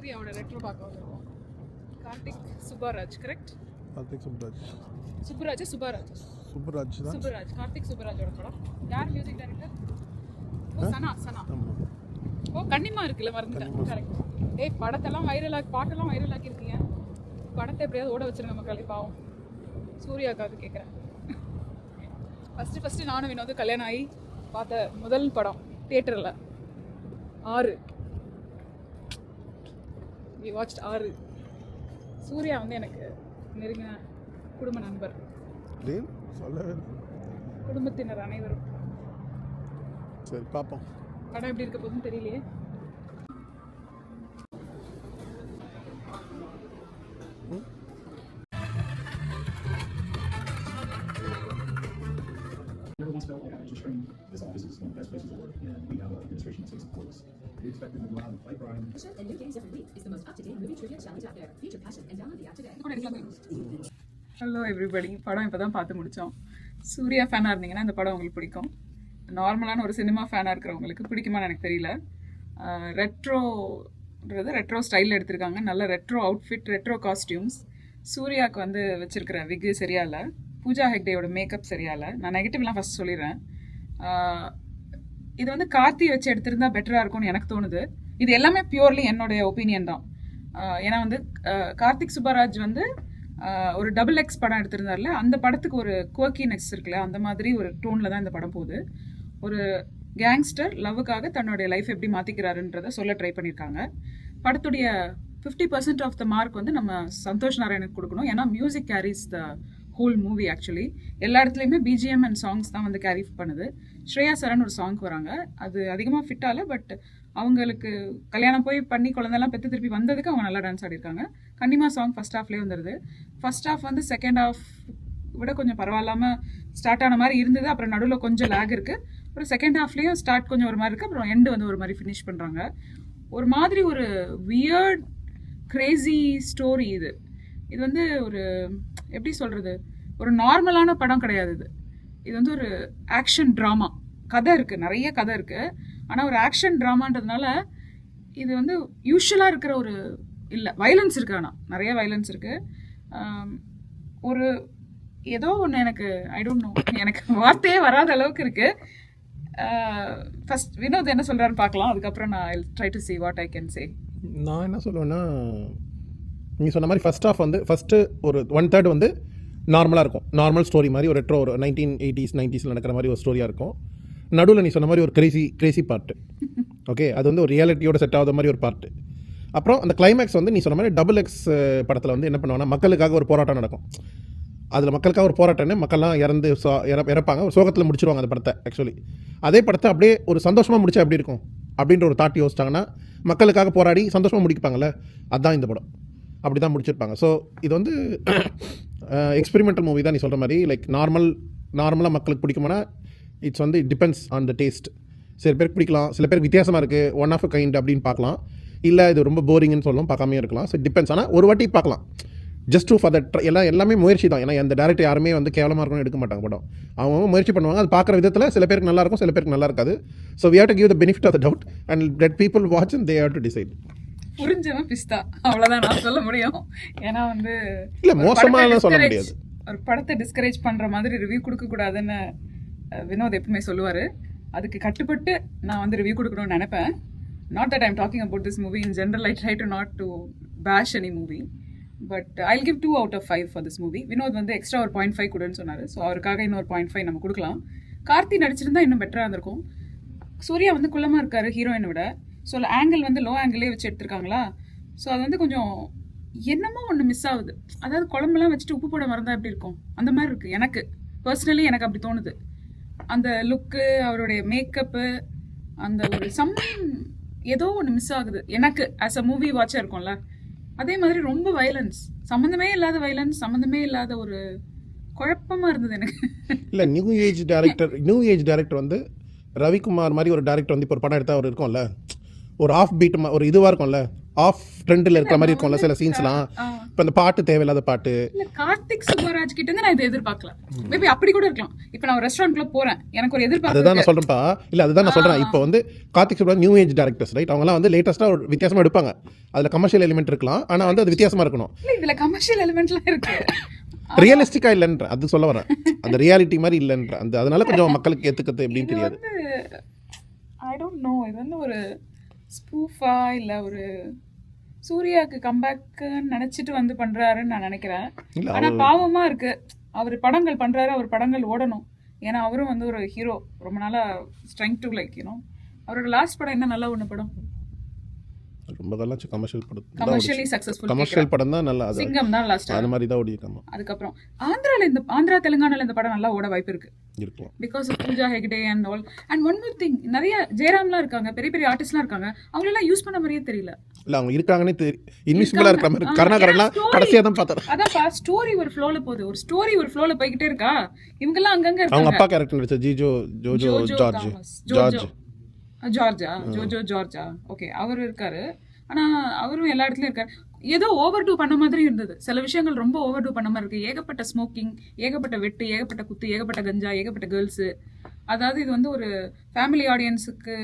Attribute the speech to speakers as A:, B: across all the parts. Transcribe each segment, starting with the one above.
A: சூர்யாவோட ரெட்ரோ பார்க்க வந்திருக்கோம். கார்த்திக் சுப்பராஜ், கரெக்ட்?
B: கார்த்திக் சுப்பராஜ்.
A: கார்த்திக் சுப்பராஜோட படம். யார் மியூசிக் டைரக்டர்? சனா. ஓ, கன்னிமா இருக்குல்ல, மறந்துட்டேன். கரெக்ட். ஏய், பாட்டெல்லாம் வைரலாக்கி இருக்கீங்க. படத்தை எப்படியாவது ஓட வச்சிருங்க மக்களே, பாவம். சூர்யாக்காக கேட்குறேன். ஃபஸ்ட்டு நானும் வினோது கல்யாணம் ஆகி பார்த்த முதல் படம் தியேட்டரில் 6. We watched 6. சூர்யா வந்து எனக்கு நெருங்கின குடும்ப நண்பர். குடும்பத்தினர் அனைவரும்.
B: சரி, பார்ப்போம்.
A: படம் எப்படி இருக்க போதுன்னு தெரியலையே.
C: Everyone's felt like actual training. This office is one of the best places to work, and we have an administration that takes supports. We expect them to go out and fight crime.
D: The show and new games every week is the most up-to-date movie trivia challenge out there. Feature passion and download the app today.
A: Hello everybody. படம் இப்போ தான் பார்த்து முடித்தோம். சூர்யா ஃபேனாக இருந்தீங்கன்னா இந்த படம் உங்களுக்கு பிடிக்கும். நார்மலான ஒரு சினிமா ஃபேனாக இருக்கிறவங்களுக்கு பிடிக்குமான்னு எனக்கு தெரியல. ரெட்ரோ ஸ்டைலில் எடுத்திருக்காங்க. நல்ல ரெட்ரோ அவுட்ஃபிட், ரெட்ரோ காஸ்டியூம்ஸ். சூர்யாவுக்கு வந்து வச்சுருக்கிற விக்கு சரியா இல்லை. பூஜா ஹெக்டேயோட மேக்கப் சரியா இல்லை. நான் நெகட்டிவ்லாம் ஃபஸ்ட் சொல்லிடுறேன். இது வந்து கார்த்தி வச்சு எடுத்திருந்தா பெட்டராக இருக்கும்னு எனக்கு தோணுது. இது எல்லாமே பியூர்லி என்னுடைய ஒப்பீனியன் தான். ஏன்னா வந்து கார்த்திக் சுப்பராஜ் வந்து ஒரு XXX படம் எடுத்திருந்தார்ல, அந்த படத்துக்கு ஒரு குவர்க்கினஸ் இருக்குல்ல, அந்த மாதிரி ஒரு டோனில் தான் இந்த படம் போகுது. ஒரு கேங்ஸ்டர் லவ்வுக்காக தன்னுடைய லைஃப் எப்படி மாற்றிக்கிறாருன்றதை சொல்ல ட்ரை பண்ணியிருக்காங்க. படத்துடைய 50% ஆஃப் த மார்க் வந்து நம்ம சந்தோஷ் நாராயணுக்கு கொடுக்கணும். ஏன்னா music carries the whole movie. Actually எல்லா இடத்துலையுமே பிஜிஎம் அண்ட் சாங்ஸ் தான் வந்து கேரி பண்ணுது. ஸ்ரேயா சரண் ஒரு சாங் வராங்க, அது அதிகமாக ஃபிட் ஆகல. பட் அவங்களுக்கு கல்யாணம் போய் பண்ணி குழந்தெல்லாம் பெற்று திருப்பி வந்ததுக்கு அவங்க நல்லா டான்ஸ் ஆடிருக்காங்க. கண்டிப்பாக சாங் ஃபஸ்ட் ஹாஃப்லேயே வந்துடுது. ஃபஸ்ட் ஹாஃப் வந்து செகண்ட் ஹாஃப் விட கொஞ்சம் பரவாயில்லாமல் ஸ்டார்ட் ஆன மாதிரி இருந்தது. அப்புறம் நடுவில் கொஞ்சம் லேக் இருக்குது. அப்புறம் செகண்ட் ஹாஃப்லேயும் ஸ்டார்ட் கொஞ்சம் ஒரு மாதிரி இருக்குது. அப்புறம் எண்டு வந்து ஒரு மாதிரி ஃபினிஷ் பண்ணுறாங்க. ஒரு மாதிரி ஒரு வியர்ட் கிரேசி ஸ்டோரி இது. இது வந்து ஒரு எப்படி சொல்கிறது, ஒரு நார்மலான படம் கிடையாது. இது வந்து ஒரு ஆக்ஷன் ட்ராமா. கதை இருக்குது, நிறைய கதை இருக்குது. ஆனால் ஒரு ஆக்ஷன் ட்ராமான்றதுனால இது வந்து யூஷுவலாக இருக்கிற ஒரு இல்லை. வைலன்ஸ் இருக்குது, ஆனால் நிறைய வைலன்ஸ் இருக்குது. ஒரு ஏதோ ஒன்று எனக்கு ஐ டோன்ட் நோ, எனக்கு வார்த்தையே வராத அளவுக்கு இருக்குது. ஃபஸ்ட் வினோத் என்ன சொல்கிறான்னு பார்க்கலாம். அதுக்கப்புறம் நான் ஐ try to see what I can say.
B: நான் என்ன சொல்லுவேன்னா, நீங்கள் சொன்ன மாதிரி ஃபஸ்ட் ஹாஃப் வந்து ஃபஸ்ட்டு ஒரு 1/3 வந்து நார்மலாக இருக்கும். நார்மல் ஸ்டோரி மாதிரி ஒரு ரெட்ரோ, ஒரு 1980s 90s நடக்கிற மாதிரி ஒரு ஸ்டோரியாக இருக்கும். நடுவில் நீ சொன்ன மாதிரி ஒரு கிரேசி பார்ட்டு. ஓகே, அது வந்து ஒரு ரியாலிட்டியோட செட் ஆகாத மாதிரி ஒரு பார்ட்டு. அப்புறம் அந்த கிளைமேக்ஸ் வந்து நீ சொன்ன மாதிரி XX படத்தில் வந்து என்ன பண்ணுவாங்கன்னா, மக்களுக்காக ஒரு போராட்டம் நடக்கும். அதில் மக்களுக்காக ஒரு போராட்டம்னு மக்கள்லாம் இறப்பாங்க. ஒரு சோகத்தில் முடிச்சிருவாங்க அந்த படத்தை. ஆக்சுவலி அதே படத்தை அப்படியே ஒரு சந்தோஷமாக முடிச்சா எப்படி இருக்கும் அப்படின்ற ஒரு தாட் யோசிச்சாங்கன்னா, மக்களுக்காக போராடி சந்தோஷமாக முடிப்பாங்கள்ல, அதுதான் இந்த படம். அப்படி தான் முடிச்சிருப்பாங்க. ஸோ இது வந்து எக்ஸ்பெரிமெண்டல் மூவி தான். நீ சொல்கிற மாதிரி லைக் நார்மலாக மக்களுக்கு பிடிக்குமானா, இட்ஸ் வந்து it depends on the taste. சில பேருக்கு பிடிக்கலாம், சில பேருக்கு வித்தியாசமாக இருக்குது, ஒன் ஆஃப் அ கைண்ட் அப்படின்னு பார்க்கலாம். இல்லை இது ரொம்ப போரிங்னு சொல்லலாம், பார்க்காமே இருக்கலாம். So depends. ஆனால் ஒரு வாட்டி பார்க்கலாம், ஜஸ்ட் டூ ஃபார் தட். எல்லாமே முயற்சி தான். ஏன்னா அந்த டேரக்டர் யாருமே வந்து கேவலமாக இருக்கும்னு எடுக்க மாட்டாங்க படம். அவங்க முயற்சி பண்ணுவாங்க. அது பார்க்குற விதத்தில் சில பேருக்கு நல்லாயிருக்கும், சில பேருக்கு நல்லா இருக்காது. So we have to give the benefit of the doubt and let people watch and they have to decide.
A: புரிஞ்சவன் பிஸ்தா, அவ்வளோதான் நான் சொல்ல முடியும். ஏன்னா வந்து
B: இல்லை மோசமாக சொல்ல முடியாது.
A: ஒரு படத்தை டிஸ்கரேஜ் பண்ணுற மாதிரி ரிவ்யூ கொடுக்கக்கூடாதுன்னு வினோத் எப்பவுமே சொல்லுவார். அதுக்கு கட்டுப்பட்டு நான் வந்து ரிவ்யூ கொடுக்கணும்னு நினைப்பேன். Not that I'm talking about this movie in general. I try to not to bash any movie, but I'll give 2 out of 5 for this movie. Vinod வந்து எக்ஸ்ட்ரா ஒரு 0.5 கொடுன்னு சொன்னார். ஸோ அவருக்காக இன்னொரு 0.5 நம்ம கொடுக்கலாம். கார்த்தி நடிச்சிருந்தா இன்னும் பெட்டராக இருந்திருக்கும். சூர்யா வந்து குள்ளமாக இருக்கார் ஹீரோயினை விட. ஸோ ஆங்கிள் வந்து லோ ஆங்கிளே வச்சு எடுத்திருக்காங்களா. ஸோ அது வந்து கொஞ்சம் என்னமோ ஒன்று மிஸ் ஆகுது. அதாவது குழம்புலாம் வச்சுட்டு உப்பு போட மறந்தா எப்படி இருக்கும், அந்த மாதிரி இருக்குது எனக்கு பர்சனலி. எனக்கு அப்படி தோணுது. அந்த லுக்கு, அவருடைய மேக்கப்பு, அந்த ஒரு ஏதோ ஒன்று மிஸ் ஆகுது எனக்கு ஆஸ் அ மூவி வாட்சாக இருக்கும்ல. அதே மாதிரி ரொம்ப வைலன்ஸ், சம்மந்தமே இல்லாத வைலன்ஸ், சம்மந்தமே இல்லாத ஒரு குழப்பமாக இருந்தது எனக்கு.
B: இல்லை நியூ ஏஜ் டேரக்டர் வந்து ரவிக்குமார் மாதிரி ஒரு டேரக்டர் வந்து இப்போ ஒரு படம் எடுத்தால் அவர் இருக்கும்ல, ஒரு ஆஃப் பீட் ஒரு இதுவாக இருக்கும்ல, ஆஃப் ட்ரெண்டில் இருக்கிற மாதிரி இருக்கும்ல சில சீன்ஸ்லாம். இப்போ அந்த பாட்டு தேவையில்லாத பாட்டு.
A: இல்ல கார்த்திக் சுப்பராஜ் கிட்ட இருந்து நான் இதை எதிர்பார்க்கல. மேபி அப்படி கூட இருக்கலாம். இப்போ நான் ஒரு ரெஸ்டாரண்ட்ல போறேன், எனக்கு ஒரு எதிர்பார்ப்பு
B: அதுதான் நான் சொல்றேன்ப்பா. இல்ல அதுதான் நான் சொல்றேன். இப்போ வந்து Karthik Subbaraj new age directors right, அவங்கலாம் வந்து லேட்டஸ்டா ஒரு வித்தியாசமா எடுப்பாங்க. அதுல கமர்ஷியல் எலிமெண்ட் இருக்கலாம், ஆனா வந்து அது வித்தியாசமா இருக்கணும்.
A: இல்ல இதுல கமர்ஷியல் எலிமெண்ட்லாம் இருக்கு.
B: ரியலிஸ்டிக்கா இல்லைன்ற அது சொல்ல வரேன். அந்த ரியாலிட்டி மாதிரி இல்லைன்ற அந்த அதனால கொஞ்சம் மக்களுக்கு ஏத்துக்கிறது எப்படின்னு தெரியாது.
A: ஐ டோன்ட் நோ, இது வந்து ஒரு ஸ்பூஃபா இல்ல ஒரு சூர்யாவுக்கு கம்பேக்குன்னு நினைச்சிட்டு வந்து பண்றாருன்னு நான் நினைக்கிறேன்.
B: இல்ல,
A: ஆனா பாவமா இருக்கு, அவர் படங்கள் பண்றாரு, அவர் படங்கள் ஓடணும். ஏன்னா அவரும் வந்து ஒரு ஹீரோ, ரொம்ப நாளா ஸ்ட்ரெங்க் டு லைக் யூனோ. அவரோட லாஸ்ட் படம் என்ன நல்ல ஒன்று படம்,
B: ரொம்ப கலாச்சு கமர்ஷியல் படம்,
A: கமர்ஷியலி சக்சஸ்ஃபுல்
B: கமர்ஷியல் படம் தான் நல்லா, அது
A: சிங்கம் தான் லாஸ்ட்.
B: அந்த மாதிரி தான் ஓடிருக்காமா.
A: அதுக்கப்புறம் ஆந்திரா தெலுங்கானால இந்த படம் நல்லா ஓட வாய்ப்பு இருக்கு.
B: இருக்கும்
A: because of Pooja Hegde and all. And one more thing, நிறைய ஜெயராம்லாம் இருக்காங்க, பெரிய பெரிய ஆர்டிஸ்ட்லாம் இருக்காங்க, அவங்களெல்லாம் யூஸ் பண்ண மாதிரியே தெரியல.
B: இல்ல அவங்க இருக்காங்கன்னே இன்விசிபிளா இருக்கிற மாதிரி. கருணாகரன்லாம் கடைசியா தான் பார்த்தேன்.
A: அதான் ஸ்டோரி ஒரு ஃப்ளோல போகுது, ஒரு ஸ்டோரி ஒரு ஃப்ளோல போய்கிட்டே இருக்கா. இவங்கெல்லாம் அங்கங்க
B: அவங்க
A: இருக்காங்க.
B: அப்பா கேரக்டர் நடிச்ச
A: ஜார்ஜா ஓகே, அவர் இருக்காரு. ஆனா அவரும் எல்லா இடத்துலயும் இருக்காரு. ஏதோ ஓவர் டூ பண்ண மாதிரி இருந்தது, சில விஷயங்கள் ரொம்ப ஓவர் டூ பண்ண மாதிரி இருக்கு. ஏகப்பட்ட ஸ்மோக்கிங், ஏகப்பட்ட வெட்டு, ஏகப்பட்ட குத்து, ஏகப்பட்ட கஞ்சா, ஏகப்பட்ட கேர்ள்ஸ். அதாவது இது வந்து ஒரு ஃபேமிலி ஆடியன்ஸுக்கு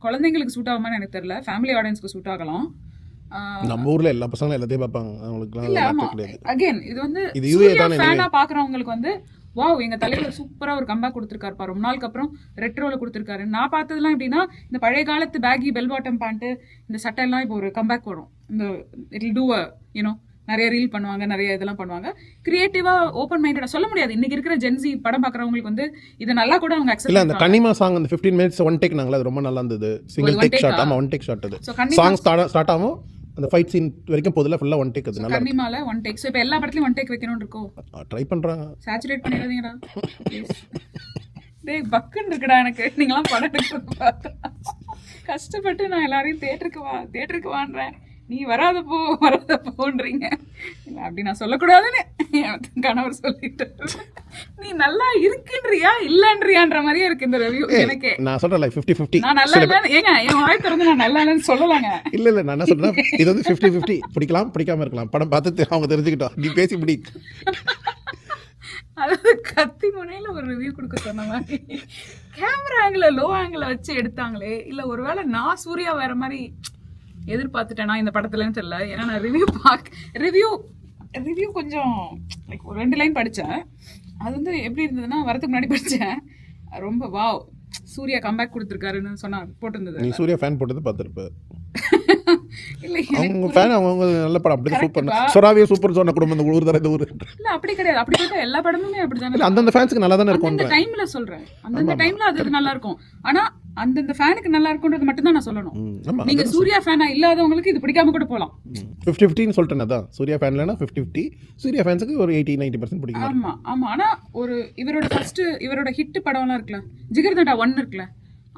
A: குழந்தைங்களுக்கு சூட் ஆகுமான்னு எனக்கு தெரியல, ஃபேமிலி ஆடியன்ஸ்க்கு சூட் ஆகலாம்.
B: நம்ம ஊர்ல எல்லா பசங்களும் எல்லாத்தையும் பார்ப்பாங்க, அவங்களுக்குலாம் கிடையாது.
A: அகேன் இது வந்து
B: இது யூஏ தானே,
A: ஃபேனா பாக்குறவங்களுக்கு வந்து வாவ் எங்க தலைவர் சூப்பரா ஒரு கம்பேக் கொடுத்துருக்காருப்பா, ரொம்ப நாளுக்கு அப்புறம் ரெட்ரோல கொடுத்துருக்காரு. நான் பார்த்ததுலாம் எப்படின்னா, இந்த பழைய காலத்து பேகி பெல் பாட்டம் பேண்ட், இந்த சட்டை எல்லாம் இப்போ ஒரு கம்பேக் வரும். இந்த இட் வில் டூ யூனோ, நிறைய ரீல் பண்ணுவாங்க, நிறைய இதெல்லாம் பண்ணுவாங்க. கிரியேட்டிவா ஓப்பன் மைண்டடா சொல்ல முடியாது. இன்னைக்கு இருக்கிற ஜென்சி படம் பாக்குறவங்களுக்கு வந்து இது நல்லா கூட அவங்க அக்செப்ட்
B: இல்ல. அந்த கனிமா சாங் அந்த 15 மினிட்ஸ் ஒன் டேக் நாங்களா, அது ரொம்ப நல்லா இருந்தது. Single take shot. ஆமா, ஒன் டேக் ஷாட். அது சாங் ஸ்டார்ட் ஆகும், அந்த ஃபைட் சீன் வரைக்கும் போதுல ஃபுல்லா ஒன் டேக். அது நல்லா இருக்கு.
A: கனிமால ஒன் டேக். சோ இப்போ எல்லா படத்துலயும் ஒன் டேக் வைக்கணும்னு இருக்கோ,
B: ட்ரை பண்றாங்க.
A: சாச்சுரேட் பண்ணிடாதீங்கடா டேய். பக்குன்னு இருக்குடா எனக்கு, நீங்களாம் படம் எடுக்கிறது பார்த்தா. கஷ்டப்பட்டு நான் எல்லாரையும் தேட்டருக்கு வான்றேன், நீ வராத போன்றீங்க. அப்படி நான் சொல்லக்கூடாதுன்னு கணவர் சொல்லிட்டு, நீ நல்லா இருக்குன்றியா இல்லன்றியான்ற மாதிரியே இருக்கு இந்த ரிவ்யூ. எனக்கு
B: நான் சொல்றேன் 50-50.
A: நான் நல்லா இல்லன்னு ஏங்க என் வாய் திறந்து நான் நல்லா இல்லன்னு சொல்லலாங்க.
B: இல்ல நான் என்ன சொல்றேன், இது வந்து 50-50. பிடிக்கலாம் பிடிக்காம இருக்கலாம், படம் பார்த்து அவங்க தெரிஞ்சுக்கிட்டோம். நீ பேசி பிடி.
A: அதாவது கத்தி முனையில ஒரு ரிவ்யூ கொடுக்க சொன்ன மாதிரி கேமரா ஆங்கிள் லோ ஆங்கிள் வச்சு எடுத்தாங்களே, இல்ல ஒருவேளை நான் சூர்யா வேற மாதிரி எதிர்பார்த்துட்டேனா இந்த படத்துலன்னு தெரியல. ஏன்னா நான் ரிவ்யூ கொஞ்சம் லைக் ஒரு 2 லைன் படித்தேன். அது வந்து எப்படி இருந்ததுன்னா, வரதுக்கு முன்னாடி படித்தேன், ரொம்ப வாவ் சூர்யா கம்பேக் கொடுத்துருக்காருன்னு சொன்னா போட்டிருந்தது.
B: நீ சூர்யா ஃபேன் போட்டது பார்த்துருப்ப.
A: இல்லை
B: அவங்க ஃபேன், அவங்க நல்ல படம் அப்படி சூப்பர். சொராவிய சூப்பர் சொன்ன குடும்பம் இந்த ஊர் தர இந்த ஊர்.
A: இல்லை அப்படி கிடையாது, அப்படி பார்த்தா எல்லா படமுமே அப்படிதானே.
B: அந்தந்த ஃபேன்ஸ்க்கு நல்லா தானே இருக்கும்.
A: அந்த டைம்ல சொல்றேன், அந்தந்த டைம்ல அது நல்லா இருக்கும். ஆனா அந்தந்த ஃபேனுக்கு நல்லா இருக்கும்ன்றது மட்டும் தான் நான் சொல்லணும். நீங்க சூர்யா ஃபேனா இல்லாதவங்களுக்கு இது பிடிக்காம கூட போலாம்.
B: 50-50 சொல்லிட்டேன். அதான் சூர்யா ஃபேன்லனா 50-50, சூர்யா ஃபேன்ஸ்க்கு ஒரு 80-90% பிடிக்கும்.
A: ஆமா ஆமா. ஆனா ஒரு இவரோட ஹிட் படம்லாம் இருக்குல்ல, ஜிகர்தண்டா 1 இருக்குல்ல,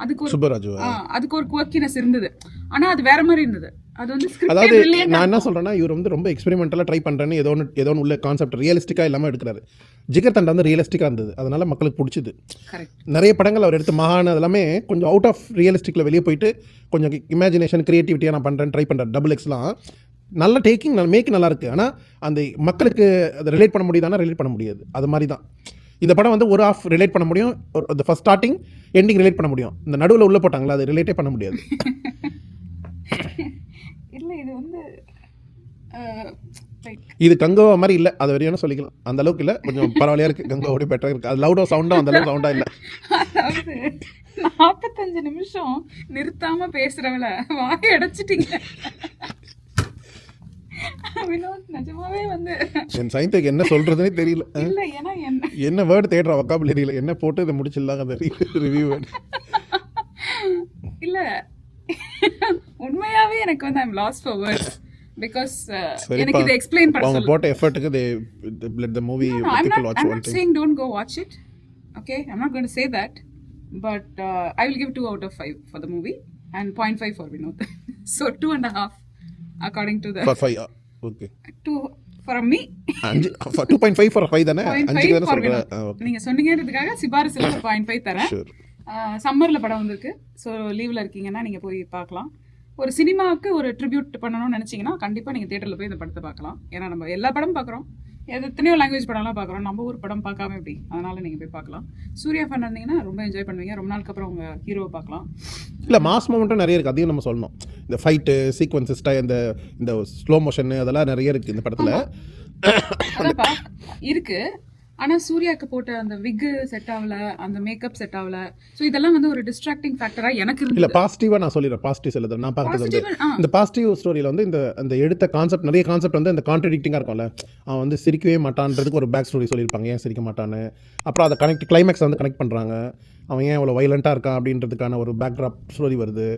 A: அதுக்கு ஒரு
B: சுப்பராஜ்,
A: அதுக்கு ஒரு குவக்கினஸ் இருந்தது. ஆனா அது வேற மாதிரி இருந்தது. அது வந்து
B: அதாவது நான் என்ன சொல்றேன்னா, இவர் வந்து ரொம்ப எக்ஸ்பெரிமெண்டலா ட்ரை பண்றேன்னு ஏதோ ஒன்று உள்ள கான்செப்ட் ரியலிஸ்டிக்கா இல்லாம எடுக்கிறாரு. ஜிகர்தண்டா வந்து ரியலிஸ்டிக்கா இருந்தது, அதனால மக்களுக்கு பிடிச்சது. நிறைய படங்கள் அவர் எடுத்து மகான் அதெல்லாமே கொஞ்சம் அவுட் ஆஃப் ரியலிஸ்டிக்ல வெளியே போயிட்டு கொஞ்சம் இமேஜினேஷன் கிரியேட்டிவிட்டியா நான் பண்றேன் ட்ரை பண்றேன். XXXலாம் நல்ல டேக்கிங் மேக் நல்லா இருக்கு. ஆனா அந்த மக்களுக்கு அதை ரிலேட் பண்ண முடியுதானா, ரிலேட் பண்ண முடியாது. அது மாதிரி தான் இந்த படம் வந்து ஒரு ஆஃப் ரிலேட் பண்ண முடியும், அந்த ஃபர்ஸ்ட் ஸ்டார்டிங் எண்டிங் ரிலேட் பண்ண முடியும். இந்த நடுவில் உள்ள போட்டாங்களா, அது ரிலேட்டே பண்ண முடியாது.
A: இல்லை இது வந்து
B: இது கங்கோவா மாதிரி இல்லை, அதை வரையான சொல்லிக்கலாம். அந்த அளவுக்கு இல்லை, கொஞ்சம் பரவாயில்லையா இருக்கு. கங்கோவோட பெட்டராக இருக்கு. அது லவுடோ சவுண்டும் அந்த அளவுக்கு சவுண்டா இல்லை.
A: அதாவது 45 நிமிஷம் நிறுத்தாம பேசுறவள வாய் அடைச்சிட்டீங்க வினோத். நிஜமாவே வந்து
B: என் சயின்ஸுக்கு என்ன சொல்றதுன்னே தெரியல.
A: இல்லை ஏன்னா
B: என்ன வேர்டு தேடுற வொக்காபுலரியில் என்ன போட்டு இதை முடிச்சிடலாங்க அந்த ரிவ்யூ வேர்டு.
A: இல்லை உண்மையாவே எனக்கு வந்து I'm last for words because எனக்கு இதை எக்ஸ்பிளைன் பண்ண
B: அவங்க போட்ட எஃபர்ட்டுக்கு they let the movie people watch one
A: I'm not saying don't go watch it, okay, I'm not going to say that, but I will give 2 out of 5 for the movie and 0.5 for Vinod. So 2.5 according to the
B: for 5. Okay,
A: 2 for me
B: 2.5 for 5 தானே. 5 தானே சொல்றேன்.
A: நீங்க சொன்னீங்கன்றதுக்காக சிபாரிசுல 0.5 தரேன். சம்மர்ல படம் வந்திருக்கு, so லீவ்ல இருக்கீங்கன்னா நீங்க போய் பார்க்கலாம். ஒரு சினிமாவுக்கு ஒரு ட்ரிபியூட் பண்ணணும்னு நினச்சிங்கன்னா கண்டிப்பாக நீங்கள் தேட்டரில் போய் இந்த படத்தை பார்க்கலாம். ஏன்னா நம்ம எல்லா படம் பார்க்குறோம், எத்தனையோ லாங்குவேஜ் படம்லாம் பார்க்குறோம், நம்ம ஊர் படம் பார்க்காம எப்படி, அதனால் நீங்கள் போய் பார்க்கலாம். சூர்யா ஃபேன் இருந்தீங்கன்னா ரொம்ப என்ஜாய் பண்ணுவீங்க, ரொம்ப நாளுக்கு அப்புறம் உங்கள் ஹீரோவை பார்க்கலாம்.
B: இல்லை மாஸ் மூமெண்ட்டும் நிறைய இருக்குது, அதையும் நம்ம சொல்லணும். இந்த ஃபைட்டு சீக்வன்ஸஸ் இந்த ஸ்லோ மோஷன் அதெல்லாம் நிறைய இருக்குது இந்த படத்தில்.
A: அதான்ப்பா இருக்கு. ஆனால் சூர்யாவுக்கு போட்ட அந்த விக்கு செட் ஆகல, அந்த மேக்கப் செட் ஆகல. ஸோ இதெல்லாம் வந்து ஒரு டிஸ்ட்ராக்டிங் ஃபேக்டராக எனக்கு
B: இல்லை
A: இருந்தது.
B: பாசிட்டிவாக நான் சொல்லிடுறேன். பாசிட்டிவ் சொல்லுது நான் பார்க்குறது வந்து
A: Positive,
B: இந்த பாசிட்டிவ் ஸ்டோரியில் வந்து அந்த எடுத்த கான்செப்ட் நிறைய கான்செப்ட் வந்து இந்த கான்ட்ரடிக்டிங்காக இருக்கும்ல. அவன் வந்து சிரிக்கவே மாட்டான்றதுக்கு ஒரு பேக் ஸ்டோரி சொல்லியிருப்பாங்க, ஏன் சிரிக்க மாட்டான்னு. அப்புறம் அதை கிளைமேக்ஸ் வந்து கனெக்ட் பண்ணுறாங்க, அவன் ஏன் அவ்வளோ வைலண்ட்டாக இருக்கான் அப்படின்றதுக்கான ஒரு பேக்ட்ராப் ஸ்டோரி வருது.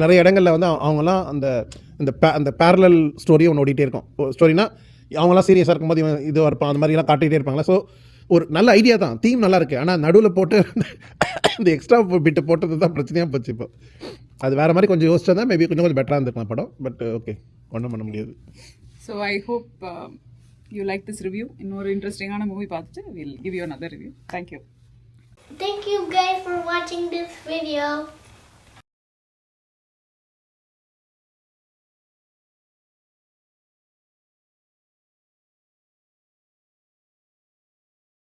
B: நிறைய இடங்களில் வந்து அவங்களாம் அந்த பேரலல் ஸ்டோரியை ஒன்று ஓடிட்டே இருக்கும். ஸ்டோரினா அவங்களாம் சீரியஸாக இருக்கும்போது இவன் இதுவாக இருப்பான், அந்த மாதிரிலாம் காட்டிகிட்டே இருப்பாங்களா. ஸோ ஒரு நல்ல ஐடியா தான், தீம் நல்லா இருக்குது. ஆனால் நடுவில் போட்டு இந்த எக்ஸ்ட்ரா பிட்டு போட்டது தான் பிரச்சனையாக போச்சு. இப்போ அது வேறு மாதிரி கொஞ்சம் யோசிச்சா தான் மேபி கொஞ்சம் பெட்டராக இருந்திருக்கலாம் படம். பட் ஓகே, ஒன்றும் பண்ண முடியாது.
A: So I hope you like this review. இன்னொரு இன்ட்ரெஸ்டிங்கான மூவி பார்த்துட்டு will give you another review. Thank you.
E: Thank you guys for watching this video.